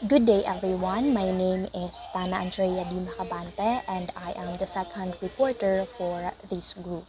Good day everyone, my name is Tana Andrea Di Macabante and I am the second reporter for this group.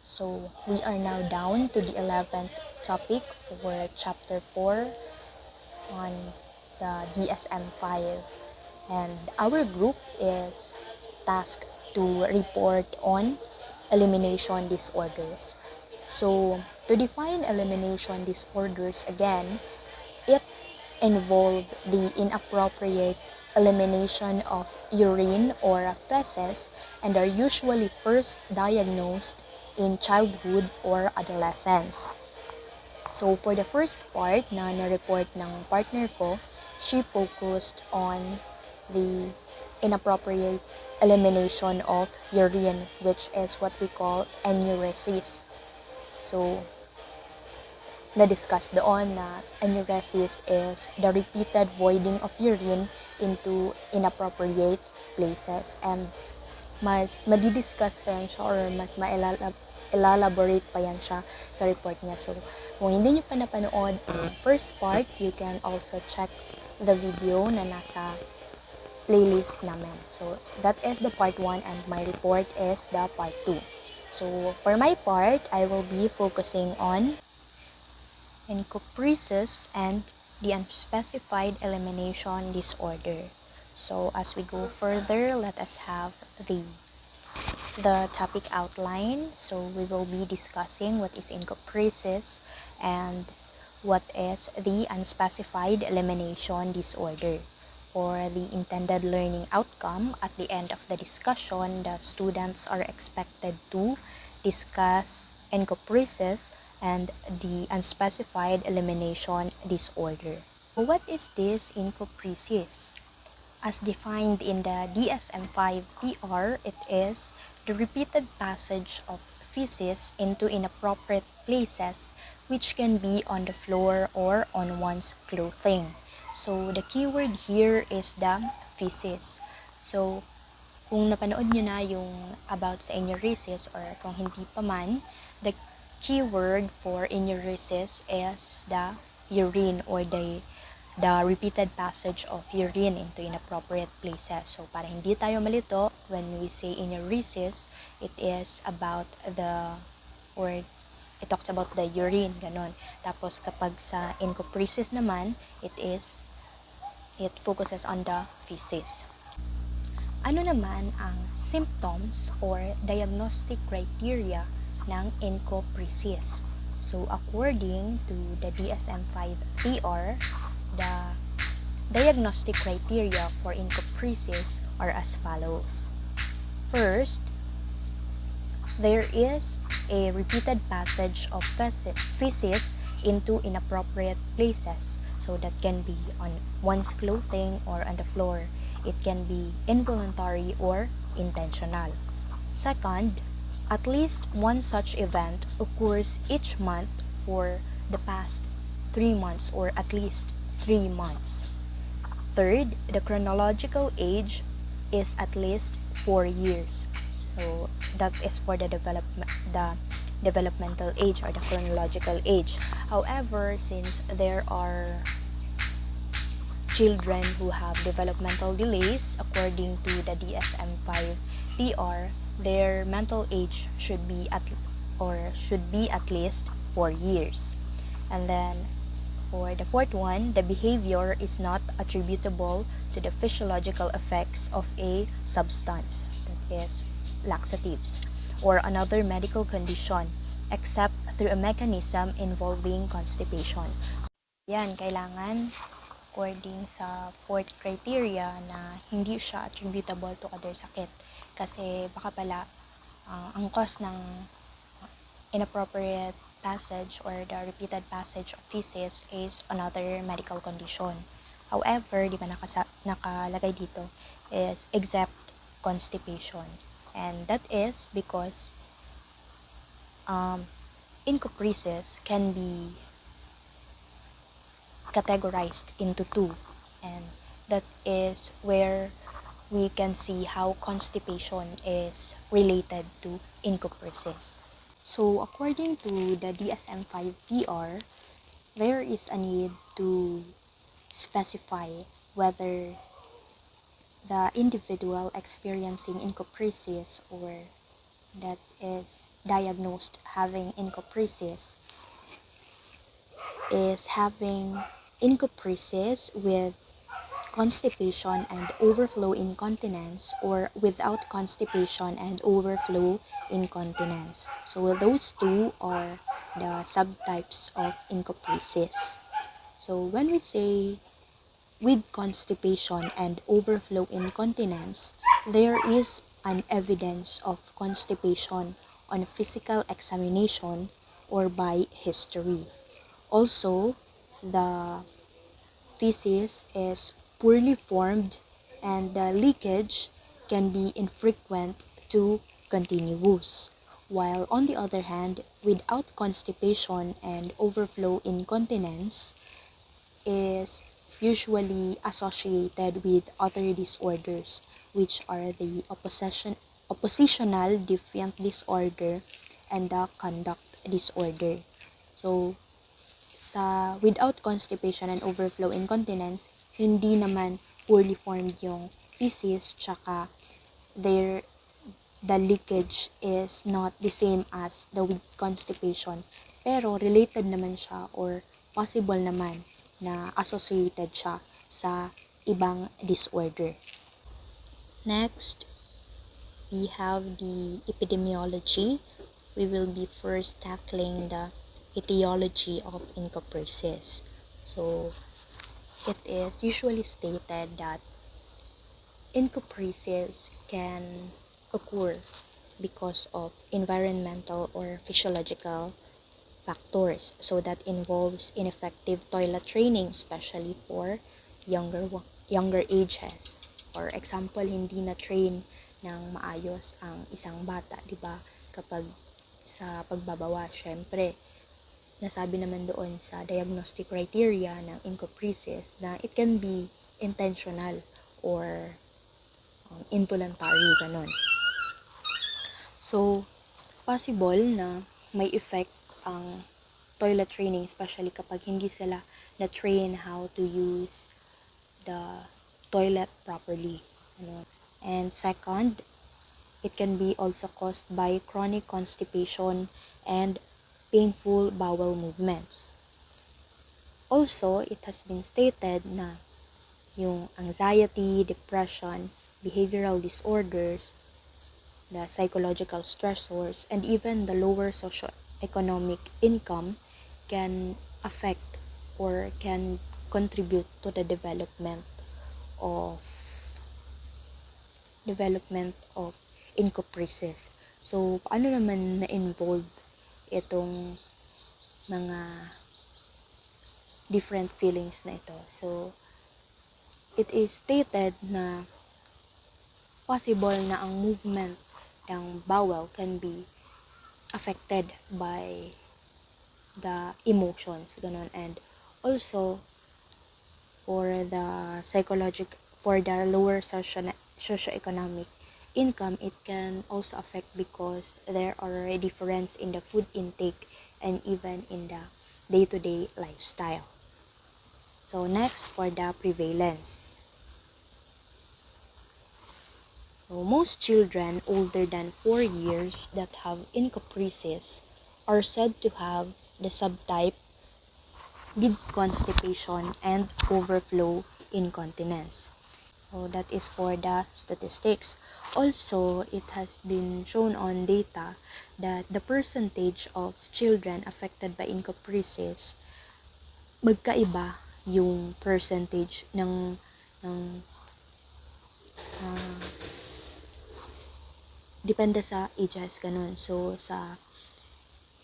So we are now down to the 11th topic for chapter 4 on the DSM-5 and our group is tasked to report on elimination disorders. So to define elimination disorders again, it involved the inappropriate elimination of urine or feces and are usually first diagnosed in childhood or adolescence. So for the first part na na-report ng partner ko, she focused on the inappropriate elimination of urine, which is what we call enuresis. So na-discuss doon na enuresis is the repeated voiding of urine into inappropriate places. And mas madidiscuss pa yan siya or mas elaborate pa yan siya sa report niya. So, kung hindi niyo pa napanood ang first part, you can also check the video na nasa playlist namin. So, that is the part 1 and my report is the part 2. So, for my part, I will be focusing on encopresis and the unspecified elimination disorder. So as we go further, let us have the topic outline. So we will be discussing what is encopresis and what is the unspecified elimination disorder. For the intended learning outcome, at the end of the discussion, the students are expected to discuss encopresis and the unspecified elimination disorder. What is this encopresis? As defined in the DSM-5-TR, it is the repeated passage of feces into inappropriate places which can be on the floor or on one's clothing. So, the keyword here is the feces. So, kung napanood nyo na yung about sa enuresis or kung hindi pa man, the keyword for enuresis is the urine or the repeated passage of urine into inappropriate places. So, para hindi tayo malito, when we say enuresis, it is about it talks about the urine, ganon. Tapos, kapag sa encopresis naman, it focuses on the feces. Ano naman ang symptoms or diagnostic criteria ng encopresis? So, according to the DSM-5-TR, the diagnostic criteria for encopresis are as follows. First, there is a repeated passage of feces into inappropriate places. So that can be on one's clothing or on the floor. It can be involuntary or intentional. Second, at least one such event occurs each month for the past 3 months or at least 3 months. Third, the chronological age is at least 4 years. So that is for the developmental age or the chronological age. However, since there are children who have developmental delays, according to the DSM-5-TR, their mental age should be at least 4 years. And then for the fourth one, the behavior is not attributable to the physiological effects of a substance, that is laxatives, or another medical condition, except through a mechanism involving constipation. Yan, kailangan according sa fourth criteria na hindi siya attributable to other sakit. Kasi baka pala ang cause ng inappropriate passage or the repeated passage of feces is another medical condition. However, di ba nakalagay dito is except constipation. And that is because encopresis can be categorized into two, and that is where we can see how constipation is related to encopresis. So according to the DSM-5-TR, there is a need to specify whether the individual experiencing encopresis or that is diagnosed having encopresis is having encopresis with constipation and overflow incontinence or without constipation and overflow incontinence. So those two are the subtypes of encopresis. So when we say with constipation and overflow incontinence, there is an evidence of constipation on physical examination or by history. Also, the feces is poorly formed and the leakage can be infrequent to continuous. While on the other hand, without constipation and overflow incontinence is usually associated with other disorders, which are the oppositional defiant disorder and the conduct disorder. So, sa without constipation and overflow incontinence, hindi naman poorly formed yung feces, tsaka their the leakage is not the same as the with constipation. Pero related naman siya or possible naman na associated siya sa ibang disorder. Next, we have the epidemiology. We will be first tackling the etiology of encopresis. So, it is usually stated that encopresis can occur because of environmental or physiological factors. So that involves ineffective toilet training, especially for younger ages. For example, hindi na train ng maayos ang isang bata, 'di ba? Kapag sa pagbabawa, syempre, nasabi naman doon sa diagnostic criteria ng encopresis na it can be intentional or involuntary, ganon. So, possible na may effect ang toilet training, especially kapag hindi sila na-train how to use the toilet properly. And second, it can be also caused by chronic constipation and painful bowel movements. Also, it has been stated na yung anxiety, depression, behavioral disorders, the psychological stressors, and even the lower socioeconomic income can affect or can contribute to the development of encopresis. So, paano naman na-involve itong mga different feelings na ito? So, it is stated na possible na ang movement ng bowel can be affected by the emotions, ganun. And also, for the lower socioeconomic income, it can also affect because there are a difference in the food intake and even in the day-to-day lifestyle. So next, for the prevalence. So most children older than 4 years that have encopresis are said to have the subtype with constipation and overflow incontinence. So that is for the statistics. Also, it has been shown on data that the percentage of children affected by encopresis, magkaiba yung percentage ng depende sa ages, ganun. So, sa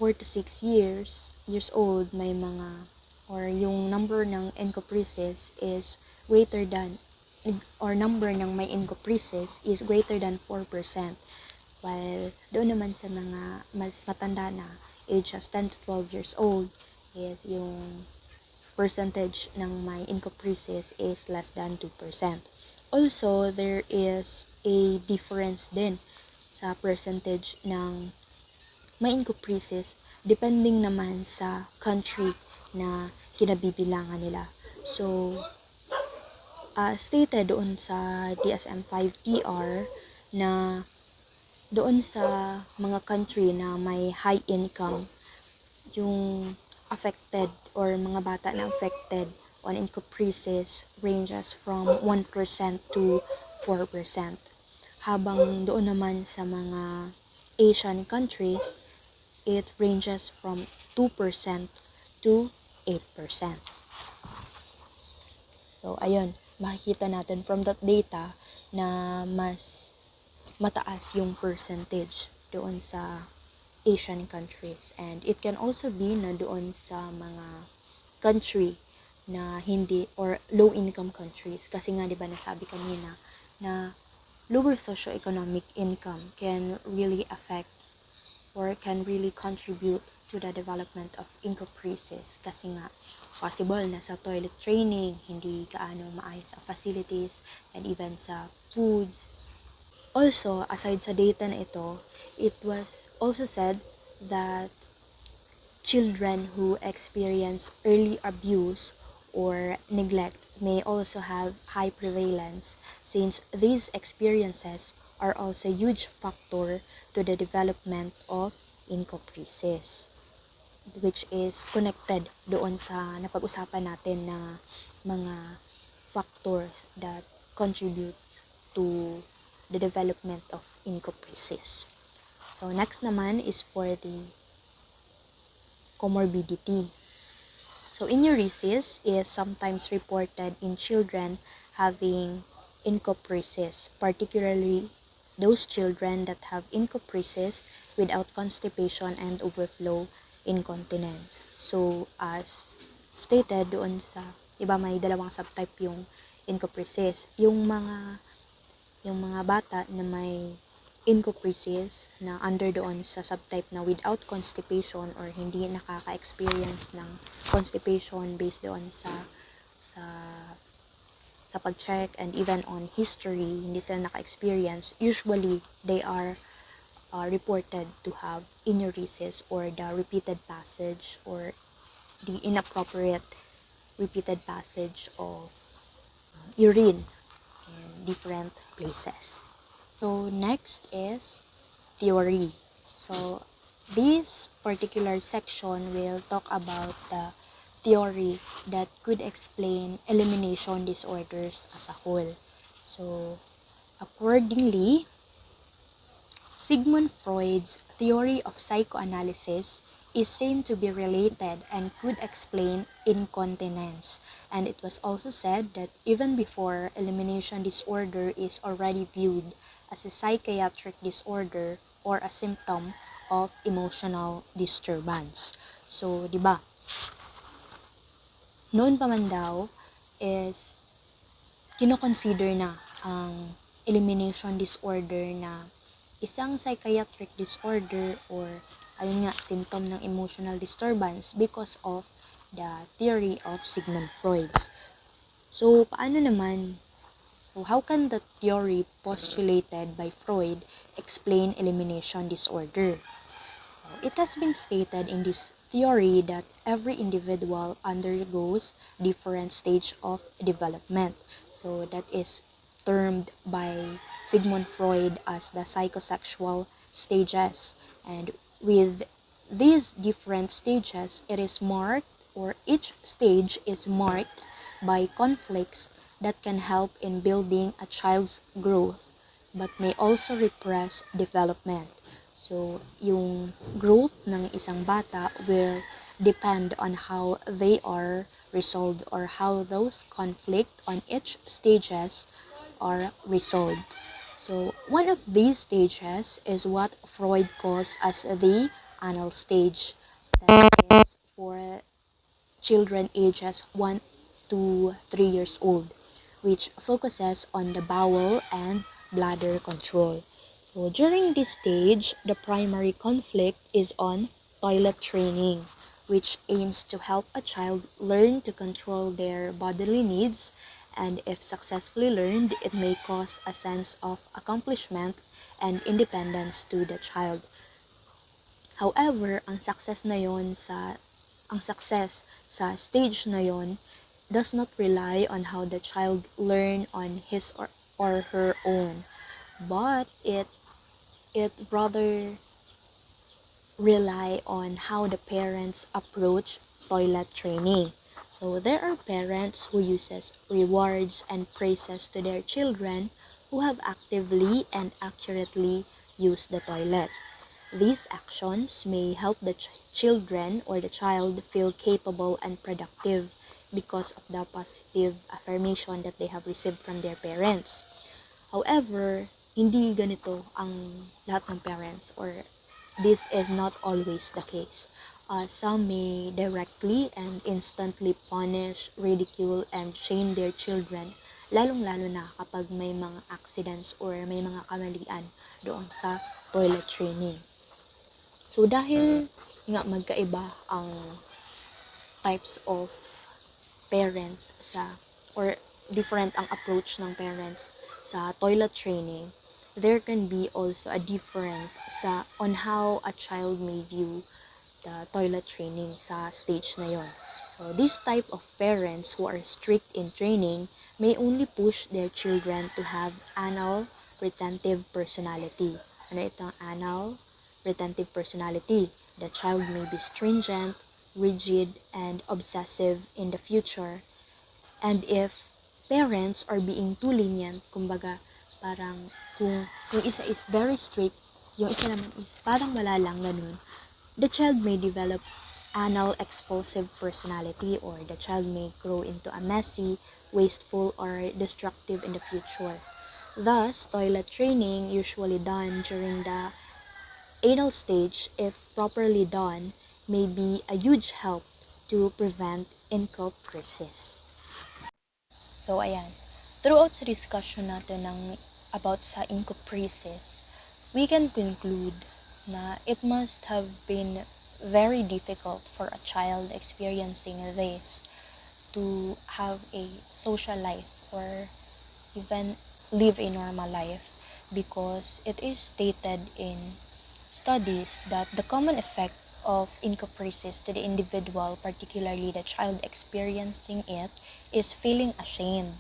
4 to 6 years old, may mga, or yung number ng encopresis is greater than, or number ng may encopresis is greater than 4%. While doon naman sa mga mas matanda na, ages 10 to 12 years old, is yung percentage ng may encopresis is less than 2%. Also, there is a difference din sa percentage ng may encopresis depending naman sa country na kinabibilangan nila. So, stated doon sa DSM-5-TR na doon sa mga country na may high income, yung affected or mga bata na affected on encopresis ranges from 1% to 4%. Habang doon naman sa mga Asian countries, it ranges from 2% to 8%. So, ayun, makikita natin from that data na mas mataas yung percentage doon sa Asian countries. And it can also be na doon sa mga country na hindi or low income countries. Kasi nga 'di ba nasabi kanina na lower socioeconomic income can really affect or can really contribute to the development of encopresis kasi nga possible na sa toilet training, hindi kaano maayos ang facilities and even sa foods. Also, aside sa data na ito, it was also said that children who experience early abuse or neglect may also have high prevalence since these experiences are also a huge factor to the development of encopresis, which is connected doon sa napag-usapan natin na mga factors that contribute to the development of encopresis. So, next naman is for the comorbidity. So, enuresis is sometimes reported in children having encopresis, particularly those children that have encopresis without constipation and overflow incontinence. So, as stated doon sa, iba may dalawang subtype yung encopresis. Yung mga bata na may encopresis na under doon sa subtype na without constipation or hindi nakaka-experience ng constipation based doon sa pag-check and even on history, hindi sila naka-experience, usually they are reported to have enuresis or the repeated passage or the inappropriate repeated passage of urine in different places. So, next is theory. So, this particular section will talk about the theory that could explain elimination disorders as a whole. So, accordingly, Sigmund Freud's theory of psychoanalysis is seen to be related and could explain incontinence. And it was also said that even before elimination disorder is already viewed as a psychiatric disorder or a symptom of emotional disturbance. So, di ba? Noon pa man daw is kino-consider na ang elimination disorder na isang psychiatric disorder or ayun nga, symptom ng emotional disturbance because of the theory of Sigmund Freud. So, paano naman? So, how can the theory postulated by Freud explain elimination disorder? So, it has been stated in this theory that every individual undergoes different stage of development. So, that is termed by Sigmund Freud as the psychosexual stages. And with these different stages, it is marked, or each stage is marked by conflicts that can help in building a child's growth but may also repress development. So, yung growth ng isang bata will depend on how they are resolved or how those conflict on each stages are resolved. So, one of these stages is what Freud calls as the anal stage. That is for children ages 1 to 3 years old, which focuses on the bowel and bladder control. So, during this stage, the primary conflict is on toilet training, which aims to help a child learn to control their bodily needs, and if successfully learned, it may cause a sense of accomplishment and independence to the child. However, ang success sa stage na yon does not rely on how the child learn on his or her own, but it rather rely on how the parents approach toilet training. So there are parents who uses rewards and praises to their children who have actively and accurately used the toilet. These actions may help the children or the child feel capable and productive because of the positive affirmation that they have received from their parents. However, hindi ganito ang lahat ng parents, or this is not always the case. Some may directly and instantly punish, ridicule, and shame their children, lalong-lalo na kapag may mga accidents or may mga kamalian doon sa toilet training. So dahil nga magkaiba ang types of parents or different ang approach ng parents sa toilet training, there can be also a difference on how a child may view the toilet training sa stage na yon. So this type of parents who are strict in training may only push their children to have anal retentive personality. Ano itong anal retentive personality? The child may be stringent, rigid, and obsessive in the future. And if parents are being too lenient, kumbaga, parang kung yung isa is very strict, yung isa naman is parang wala lang, ganun, the child may develop anal expulsive personality, or the child may grow into a messy, wasteful, or destructive in the future. Thus, toilet training, usually done during the anal stage, if properly done, may be a huge help to prevent encopresis. So, ayan. Throughout sa discussion natin about sa encopresis, we can conclude na it must have been very difficult for a child experiencing this to have a social life or even live a normal life, because it is stated in studies that the common effect of encopresis to the individual, particularly the child experiencing it, is feeling ashamed,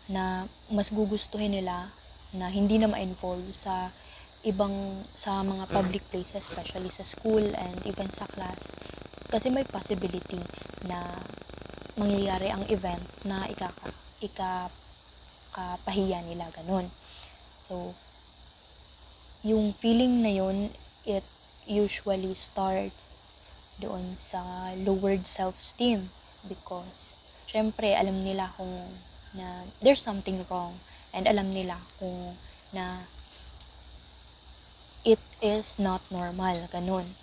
na mas gugustuhin nila na hindi na ma-involve sa mga public places, especially sa school and even sa class, kasi may possibility na mangyayari ang event na ikakapahiya nila, ganun. So, yung feeling na yun, it usually starts doon sa lowered self-esteem, because syempre alam nila kung na there's something wrong, and alam nila kung na it is not normal, ganun.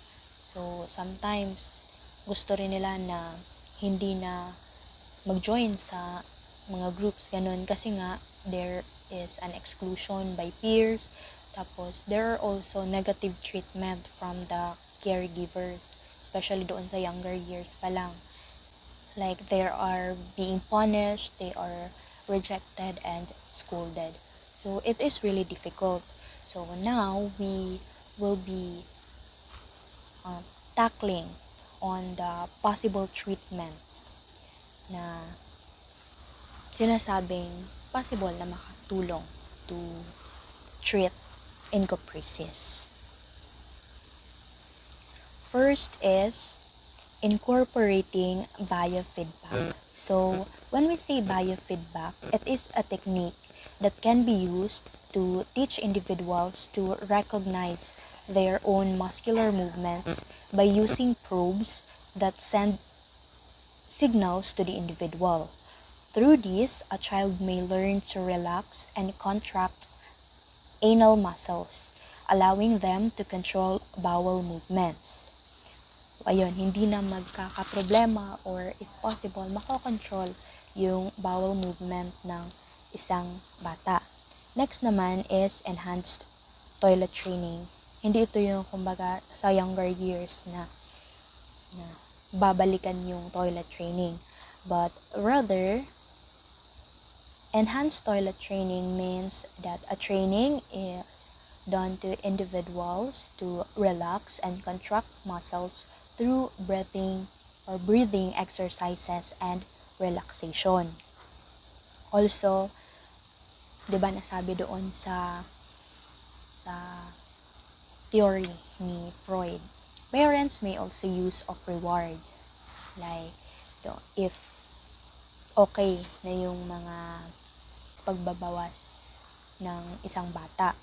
So sometimes gusto rin nila na hindi na mag-join sa mga groups, ganun, kasi nga there is an exclusion by peers. Tapos, there are also negative treatment from the caregivers, especially doon sa younger years pa lang. Like, they are being punished, they are rejected and scolded. So, it is really difficult. So, now, we will be tackling on the possible treatment na sinasabing possible na makatulong to treat encopresis. First is incorporating biofeedback. So, when we say biofeedback, it is a technique that can be used to teach individuals to recognize their own muscular movements by using probes that send signals to the individual. Through this, a child may learn to relax and contract anal muscles, allowing them to control bowel movements. Ayun, hindi na magkakaproblema, or if possible, makokontrol yung bowel movement ng isang bata. Next naman is enhanced toilet training. Hindi ito yung kumbaga sa younger years na babalikan yung toilet training, but rather enhanced toilet training means that a training is done to individuals to relax and contract muscles through breathing exercises and relaxation. Also, 'di ba nasabi doon sa theory ni Freud, parents may also use of rewards. Like, if okay na yung mga pagbabawas ng isang bata.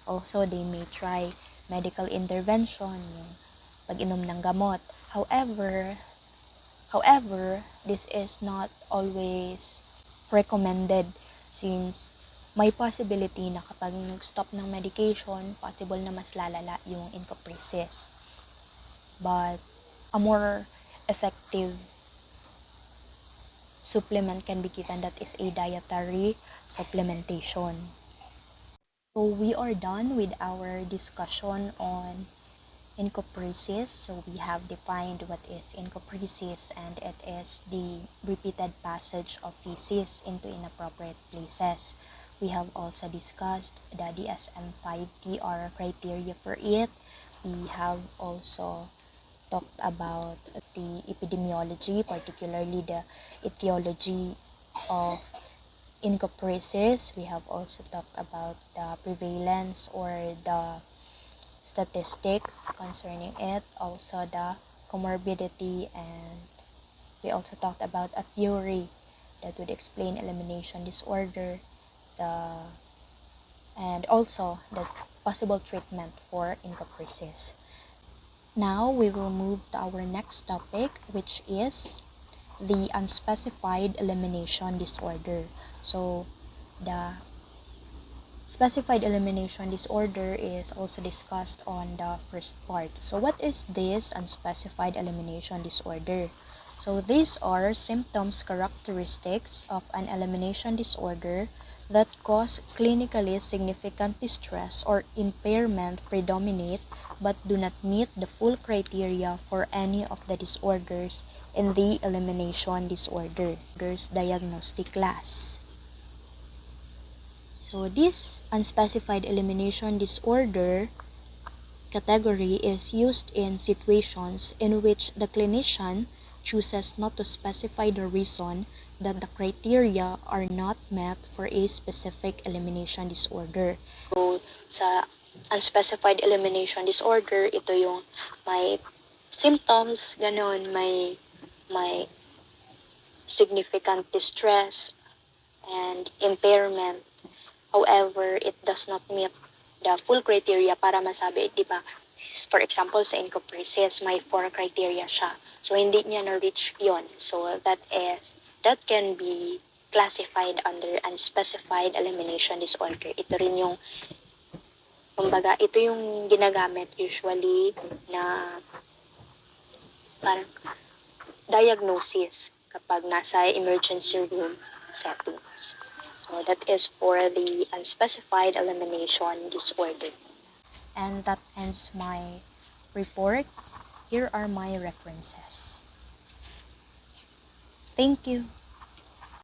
Also, they may try medical intervention, yung pag-inom ng gamot. However, this is not always recommended since may possibility na kapag nag-stop ng medication, possible na mas lalala yung encopresis. But a more effective supplement can be given, that is a dietary supplementation. So we are done with our discussion on encopresis. So we have defined what is encopresis, and it is the repeated passage of feces into inappropriate places. We have also discussed the DSM-5-TR criteria for it. We have also talked about the epidemiology, particularly the etiology of encopresis. We have also talked about the prevalence or the statistics concerning it, also the comorbidity, and we also talked about a theory that would explain elimination disorder, and also the possible treatment for encopresis. Now we will move to our next topic, which is the unspecified elimination disorder. So the specified elimination disorder is also discussed on the first part. So what is this unspecified elimination disorder? So these are symptoms characteristics of an elimination disorder that cause clinically significant distress or impairment predominate but do not meet the full criteria for any of the disorders in the elimination disorders diagnostic class. So this unspecified elimination disorder category is used in situations in which the clinician chooses not to specify the reason that the criteria are not met for a specific elimination disorder. So, sa unspecified elimination disorder, ito yung may symptoms, ganon, may significant distress and impairment. However, it does not meet the full criteria para masabi, di ba? For example, sa encopresis, may 4 criteria siya. So, hindi niya na-reach yon. So, that can be classified under unspecified elimination disorder. Ito rin yung, kumbaga, ito yung ginagamit usually na parang diagnosis kapag nasa emergency room settings. So that is for the unspecified elimination disorder. And that ends my report. Here are my references. Thank you.